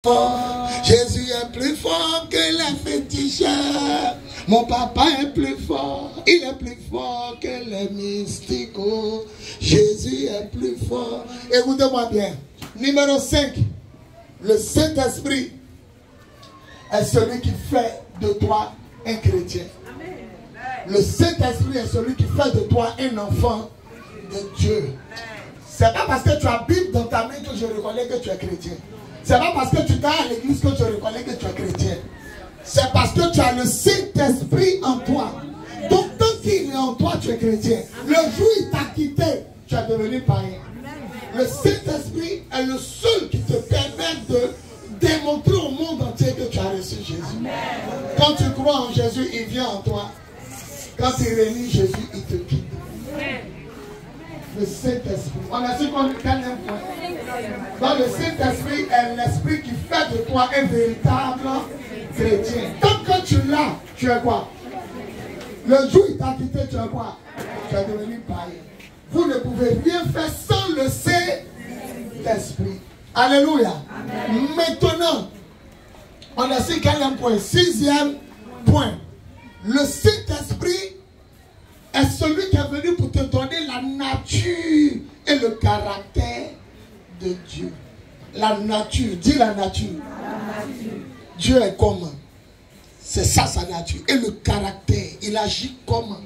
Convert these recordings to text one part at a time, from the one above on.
fort. Jésus est plus fort que les féticheurs. Mon papa est plus fort. Il est plus fort que les mysticos. Jésus est plus fort. Écoutez-moi bien. Numéro 5. Le Saint-Esprit est celui qui fait de toi un chrétien. Le Saint-Esprit est celui qui fait de toi un enfant de Dieu. C'est pas parce que tu as Bible dans ta main que je reconnais que tu es chrétien. C'est pas parce que tu vas à l'église que je reconnais que tu es chrétien. C'est parce que tu as le Saint-Esprit en toi. Donc tant qu'il est en toi, tu es chrétien. Le jour où il t'a quitté, tu es devenu païen. Le Saint-Esprit est le seul qui te permet de démontrer au monde entier que tu as reçu Jésus. Quand tu crois en Jésus, il vient en toi. Quand tu réunis Jésus, il te quitte. Le Saint-Esprit. On a su qu'on est quand même point. Donc le Saint-Esprit est l'esprit qui fait de toi un véritable chrétien. Tant que tu l'as, tu es quoi? Le jour où il t'a quitté, tu es quoi? Tu es devenu païen. Vous ne pouvez rien faire sans le Saint-Esprit. Alléluia. Amen. Maintenant, on a su quel point. 6e point. Le Saint-Esprit est celui qui est venu pour te donner la nature et le caractère de Dieu. La nature, dis la nature. La nature. Dieu est comment? C'est ça sa nature. Et le caractère, il agit comment?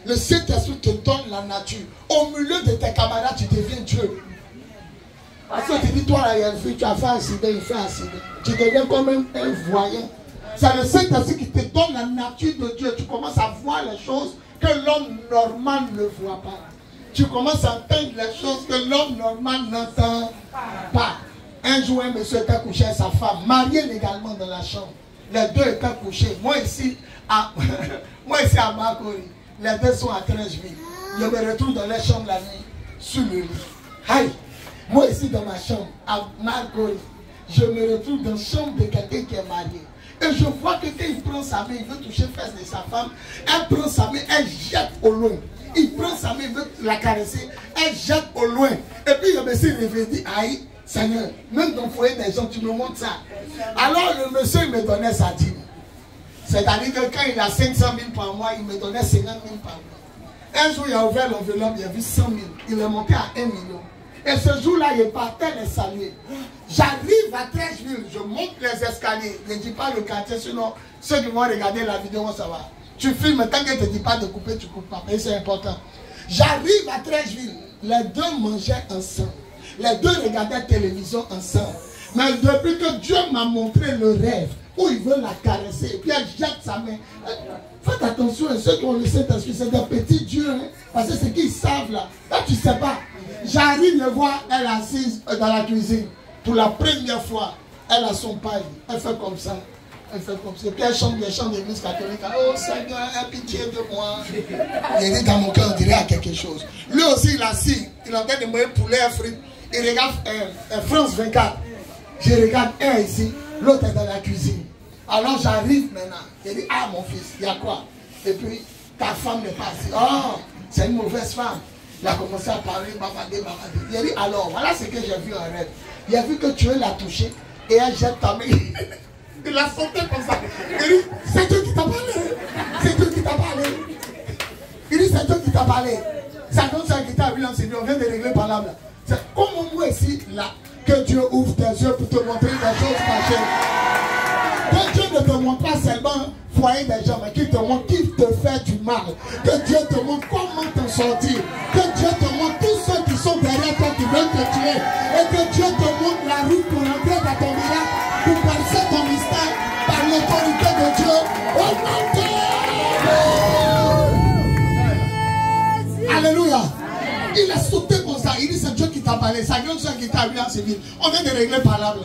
Le Saint-Esprit te donne la nature. Au milieu de tes camarades, tu deviens Dieu. Parce que tu dis, toi là, il y a une fille, tu as fait accident, il fait accident. Tu deviens comme un voyant. C'est le Saint-Esprit qui te donne la nature de Dieu. Tu commences à voir les choses que l'homme normal ne voit pas. Tu commences à entendre les choses que l'homme normal n'entend pas. Un jour, un monsieur était couché avec sa femme, marié légalement dans la chambre. Les deux étaient couchés. Moi ici à Makori, les deux sont à Trècheville. Je me retrouve dans les chambres la nuit, sur le lit. Aïe! Moi ici dans ma chambre, à Makori, je me retrouve dans la chambre de quelqu'un qui est marié. Et je vois que quand il prend sa main, il veut toucher les fesses de sa femme. Elle prend sa main, elle jette au loin. Il prend sa main, il veut la caresser. Elle jette au loin. Et puis je me suis réveillé, dit, aïe, Seigneur, même dans le foyer des gens, tu me montres ça. Alors le monsieur, il me donnait sa dîme. C'est-à-dire que quand il a 500 000 par mois, il me donnait 50 000 par mois. Un jour, il a ouvert l'enveloppe, il a vu 100 000. Il est monté à 1 million. Et ce jour-là, il partait les saluer. J'arrive à Trècheville, je monte les escaliers. Je ne dis pas le quartier, sinon ceux qui vont regarder la vidéo vont savoir. Tu filmes, tant que je ne te dis pas de couper, tu ne coupes pas. C'est important. J'arrive à Trècheville. Les deux mangeaient ensemble. Les deux regardaient la télévision ensemble. Mais depuis que Dieu m'a montré le rêve, où il veut la caresser, et puis elle jette sa main. Faites attention, ceux qui ont le Saint-Esprit, c'est des petits dieux. Hein, parce que c'est qu'ils savent là. Là, tu ne sais pas. J'arrive le voir, elle est assise dans la cuisine. Pour la première fois, elle a son paille. Elle fait comme ça. Elle fait comme ça. Puis elle chante des chants d'église catholique. Oh Seigneur, aie pitié de moi. Il est dans mon cœur, on dirait à quelque chose. Lui aussi, il est assis. Il est en train de manger poulet et frites. Il regarde France 24. Je regarde un ici. L'autre est dans la cuisine. Alors j'arrive maintenant. Il dit, ah mon fils, il y a quoi? Et puis, ta femme n'est pas assise. Oh, c'est une mauvaise femme. Il a commencé à parler, babader. Il a dit, alors, voilà ce que j'ai vu en rêve. Il a vu que tu veux la toucher et elle jette ta main. Il a sauté comme ça. Il dit, c'est Dieu qui t'a parlé. C'est Dieu qui t'a parlé. Il dit, c'est Dieu qui t'a parlé. Ça donne ça qui t'a vu, on vient de régler par là. C'est comme moi ici, là, que Dieu ouvre tes yeux pour te montrer des choses cachées. Que Dieu ne te montre pas seulement foyer des gens, mais qu'il te montre qui te fait du mal. Que Dieu te montre comment t'en sortir. Que Dieu te montre tous ceux qui sont derrière toi qui veulent te tuer. Et que Dieu te montre la route pour entrer dans ton miracle, pour percer ton mystère par l'autorité de Dieu. Au nom de... Alléluia. Il a sauté comme ça. Il dit c'est Dieu qui t'a parlé. Sa grande soeur qui t'a vu en civil. On vient de régler par là.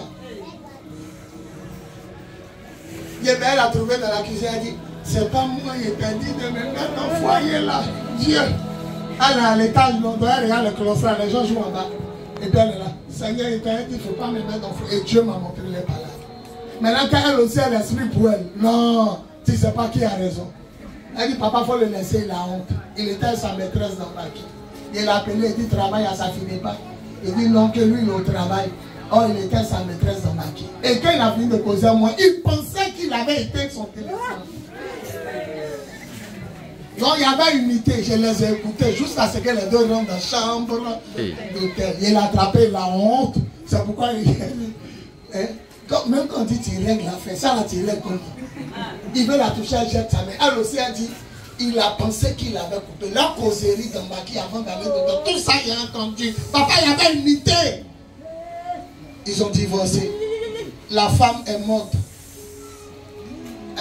Elle a trouvé dans la cuisine, elle a dit, c'est pas moi, il t'a dit de me mettre dans le foyer là. Dieu. Elle est à l'étage, elle regarde le cloître, les gens jouent en bas. Et puis elle est là. Seigneur, il t'a dit, il ne faut pas me mettre dans le foyer. Et Dieu m'a montré les paroles. Maintenant, quand elle aussi a l'esprit pour elle, non, tu ne sais pas qui a raison. Elle dit, papa, il faut le laisser, il a honte. Il était sa maîtresse dans le bac. Il l'a appelé, il dit, travail, ça ne finit pas. Il dit, non, que lui, il est au travail. Oh, il était sa maîtresse dans Naki. Et quand il a fini de causer à moi, il pensait qu'il avait été son téléphone. Donc il y avait une unité, je les ai écoutés jusqu'à ce que les deux rentrent dans la chambre d'hôtel. Il a attrapé la honte. C'est pourquoi même quand il dit tu règles l'affaire, ça là tu règles comme il veut la toucher, elle jette sa main. Elle aussi a dit, il a pensé qu'il avait coupé la causerie dans Baki avant d'aller dedans. Tout ça il a entendu. Papa, il y avait une unité. Ils ont divorcé. La femme est morte.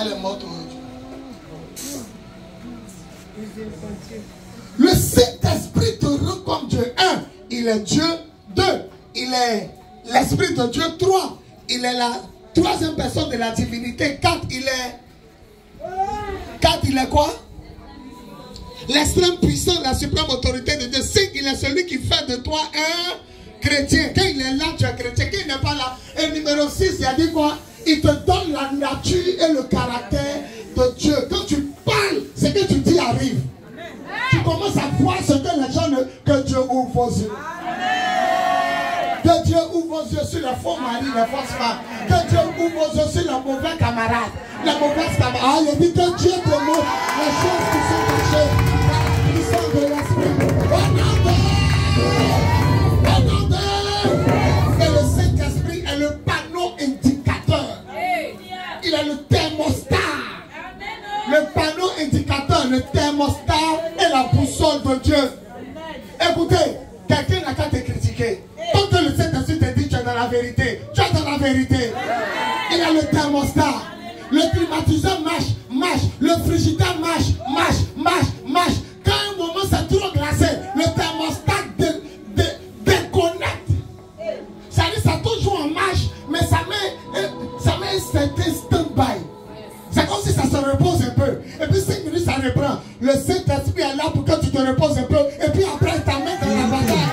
Elle est morte aujourd'hui. Le Saint-Esprit te rend comme Dieu. 1. Il est Dieu. 2. Il est l'Esprit de Dieu. 3. Il est la troisième personne de la divinité. 4. Il est quoi? L'extrême puissance, la suprême autorité de Dieu. 5. Il est celui qui fait de toi un chrétien. Quand il est là, tu es chrétien. Quand il n'est pas là. Et numéro 6, il a dit quoi? Il te donne la nature et le caractère de Dieu. Quand tu parles, ce que tu dis arrive. Tu commences à voir ce que les gens ne... Que Dieu ouvre vos yeux. Que Dieu ouvre vos yeux sur les faux maris, les fausses femmes. Que Dieu ouvre vos yeux sur les mauvais camarades. Les mauvaises camarades. Ah, il dit que Dieu te montre les choses qui sont cachées. Qui sont de l'esprit. Et le Saint-Esprit est le panneau indicateur. Il est le thermostat. Le panneau indicateur, le thermostat et la boussole de Dieu. Écoutez, quelqu'un n'a qu'à te critiquer. Tant que le Saint-Esprit te dit tu es dans la vérité, tu es dans la vérité. Il a le thermostat. Le climatiseur marche. Le frigidaire marche. Quand un moment c'est trop glacé, le thermostat déconnecte. Ça dit ça toujours en marche, mais ça met un certain stand-by. C'est comme si ça se repose un peu. Et puis 5 minutes, ça reprend. Le Saint-Esprit est là pour que tu te reposes un peu. Et puis après, il t'amène dans la bataille.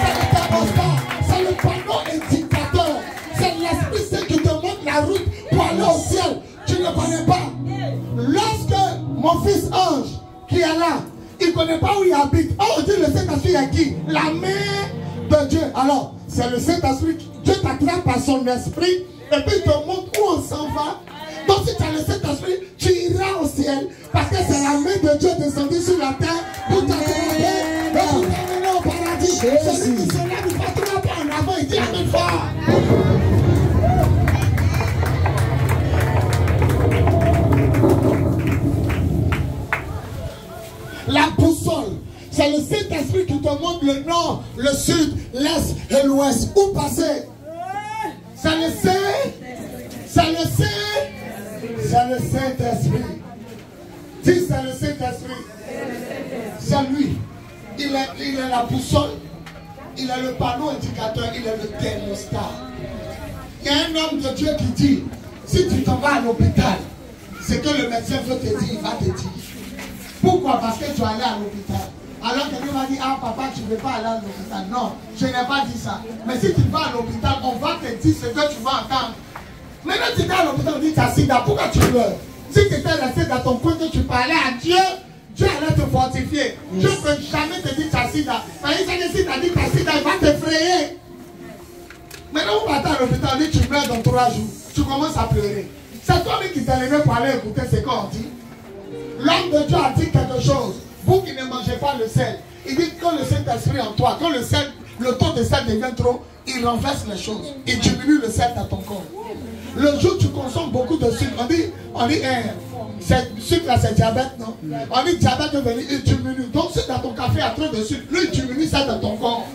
C'est le thermostat. C'est le panneau indicateur. C'est l'Esprit Saint qui te montre la route pour aller au ciel. Tu ne connais pas. Lorsque mon fils Ange, qui est là, il ne connaît pas où il habite. Oh, on dit le Saint-Esprit est qui? La main de Dieu. Alors, c'est le Saint-Esprit. Dieu t'attrape par son esprit. Et puis il te montre où on s'en va. Donc si tu as le Saint-Esprit, tu iras au ciel. Parce que c'est la main de Dieu descendue sur la terre pour t'accompagner et pour t'amener au paradis. Celui qui se lève, il ne partira pas en avant, il dit amen fort. La boussole, c'est le Saint-Esprit qui te montre le nord, le sud, l'est et l'ouest. Où passer? Ça le sait. C'est le Saint-Esprit. Dis, c'est le Saint-Esprit. C'est lui. Il est la boussole. Il est le panneau indicateur. Il est le thermostat. Il y a un homme de Dieu qui dit, si tu t'en vas à l'hôpital, c'est que le médecin veut te dire, il va te dire. Pourquoi? Parce que tu es allé à l'hôpital. Alors quelqu'un va dire, ah papa, tu ne veux pas aller à l'hôpital. Non, je n'ai pas dit ça. Mais si tu vas à l'hôpital, on va te dire ce que tu vas entendre. Maintenant, tu es à l'hôpital, on dit, tu as sida. Pourquoi tu pleures? Si tu étais resté dans ton coin, que tu parlais à Dieu, Dieu allait te fortifier. Dieu ne peut jamais te dire, tu as sida. Mais si tu as dit, tu as sida, il va t'effrayer. Maintenant, vous partez à l'hôpital, on dit, tu pleures dans 3 jours. Tu commences à pleurer. C'est toi-même qui t'es levé pour aller écouter ce qu'on dit. L'homme de Dieu a dit quelque chose. Vous qui ne mangez pas le sel, il dit que le Saint-Esprit en toi, quand le taux de sel devient trop, il renverse les choses. Il diminue le sel dans ton corps. Le jour où tu consommes beaucoup de sucre, on dit sucre là c'est diabète, non? On dit diabète est venu, il diminue. Donc si dans ton café il y a trop de sucre, lui il diminue ça dans ton corps.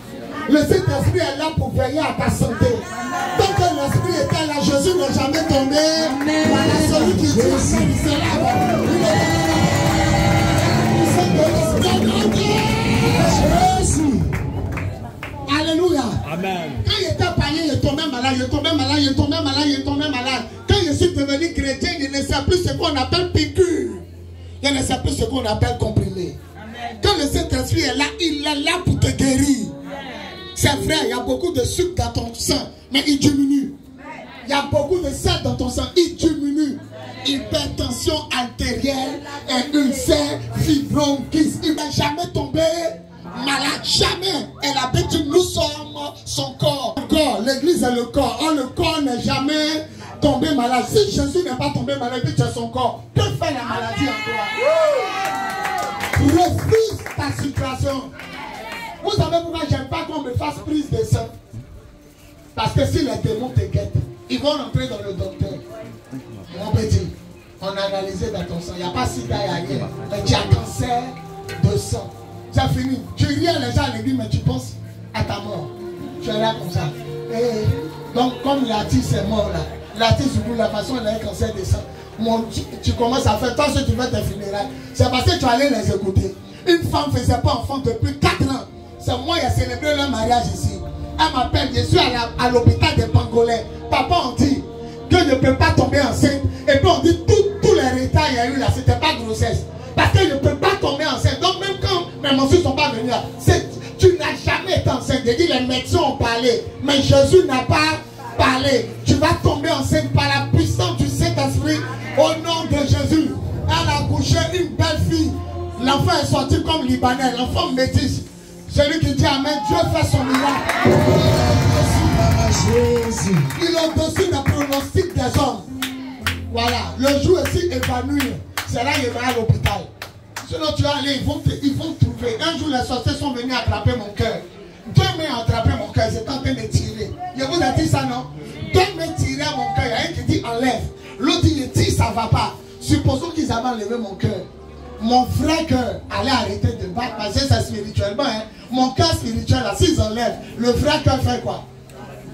Le Saint-Esprit est là pour veiller à ta santé. Tant que l'Esprit était là, Jésus n'est jamais tombé. Voilà celui qui dit Amen, il sera là. Alléluia. Amen. Quand il était païen, il tombait malade. Quand je suis devenu chrétien, il ne sait plus ce qu'on appelle piqûre. Il ne sait plus ce qu'on appelle comprimé. Amen. Quand le Saint-Esprit est là, il est là pour te guérir. C'est vrai, il y a beaucoup de sucre dans ton sang, mais il diminue. Il y a beaucoup de sel dans ton sang, il diminue. Hypertension artérielle, et ulcère, fibronchite. Il n'a jamais tombé malade, jamais. Et la bête, nous sommes son corps. L'église tomber malade. Si Jésus n'est pas tombé malade, puis tu as son corps, que fait la maladie en toi? Refuse ta situation. Vous savez pourquoi j'aime pas qu'on me fasse prise de sang? Parce que si les démons te guettent, ils vont rentrer dans le docteur. Mon petit, on a analysé dans ton sang. Il n'y a pas sida, il n'y a rien. Mais tu as cancer de sang. C'est fini. Tu ris à les gens à l'église, mais tu penses à ta mort. Tu es là comme ça. Et donc, comme l'artiste est mort là, l'artiste, de la façon, il a un cancer de sang. Tu commences à faire, toi, si tu veux tes funérailles, c'est parce que tu allais les écouter. Une femme ne faisait pas enfant depuis 4 ans. C'est moi qui ai célébré leur mariage ici. Elle m'appelle, je suis à l'hôpital des Pangolais. Papa, on dit que je ne peux pas tomber enceinte. Et puis on dit tous les retards qu'il y a eu là, ce n'était pas grossesse. Parce que je ne peux pas tomber enceinte. Donc même quand mes mensonges ne sont pas venus là, tu n'as jamais été enceinte. Je dis, les médecins ont parlé, mais Jésus n'a pas parlé. Tu vas tomber enceinte par la puissance du Saint-Esprit au nom de Jésus. Elle a accouché une belle fille. L'enfant est sorti comme Libanais, l'enfant métis. Celui qui dit Amen, Dieu fait son miracle. Il est au-dessus des pronostics des hommes. Voilà, le jour aussi évanoui, c'est là qu'il va à l'hôpital. Sinon tu vas aller, ils vont trouver. Un jour les sorciers sont venus attraper mon cœur. 2 mains ont attrapé mon cœur, ils étaient en train de tirer. Je vous ai dit ça, non? 2 mains tiraient mon cœur, il y a un qui dit enlève. L'autre il dit ça ne va pas. Supposons qu'ils avaient enlevé mon cœur. Mon vrai cœur allait arrêter de battre parce que c'est spirituellement. Hein. Mon cœur spirituel, là, s'ils enlèvent, le vrai cœur fait quoi?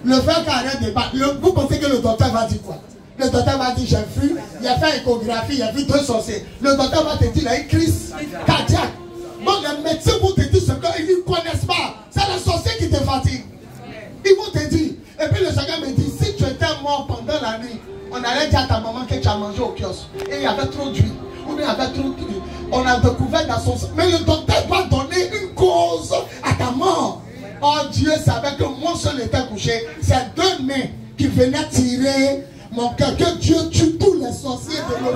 Le vrai cœur arrête de battre. Vous pensez que le docteur va dire quoi? Le docteur va dire j'ai vu, il a fait échographie, il a vu 2 sorciers. Le docteur va te dire il a une crise cardiaque. Donc les médecins vont te dire ce qu'ils ne connaissent pas. C'est le sorcier qui te fatigue. Ils vont te dire. Et puis le Seigneur me dit si tu étais mort pendant la nuit, on allait dire à ta maman que tu as mangé au kiosque. Et il y avait trop d'huile. Ou bien il y avait trop d'huile. On a découvert dans son sang. Mais le docteur doit donner une cause à ta mort. Oh Dieu savait que mon seul était couché. C'est 2 mains qui venaient tirer mon cœur. Que Dieu tue tous les sorciers de l'eau.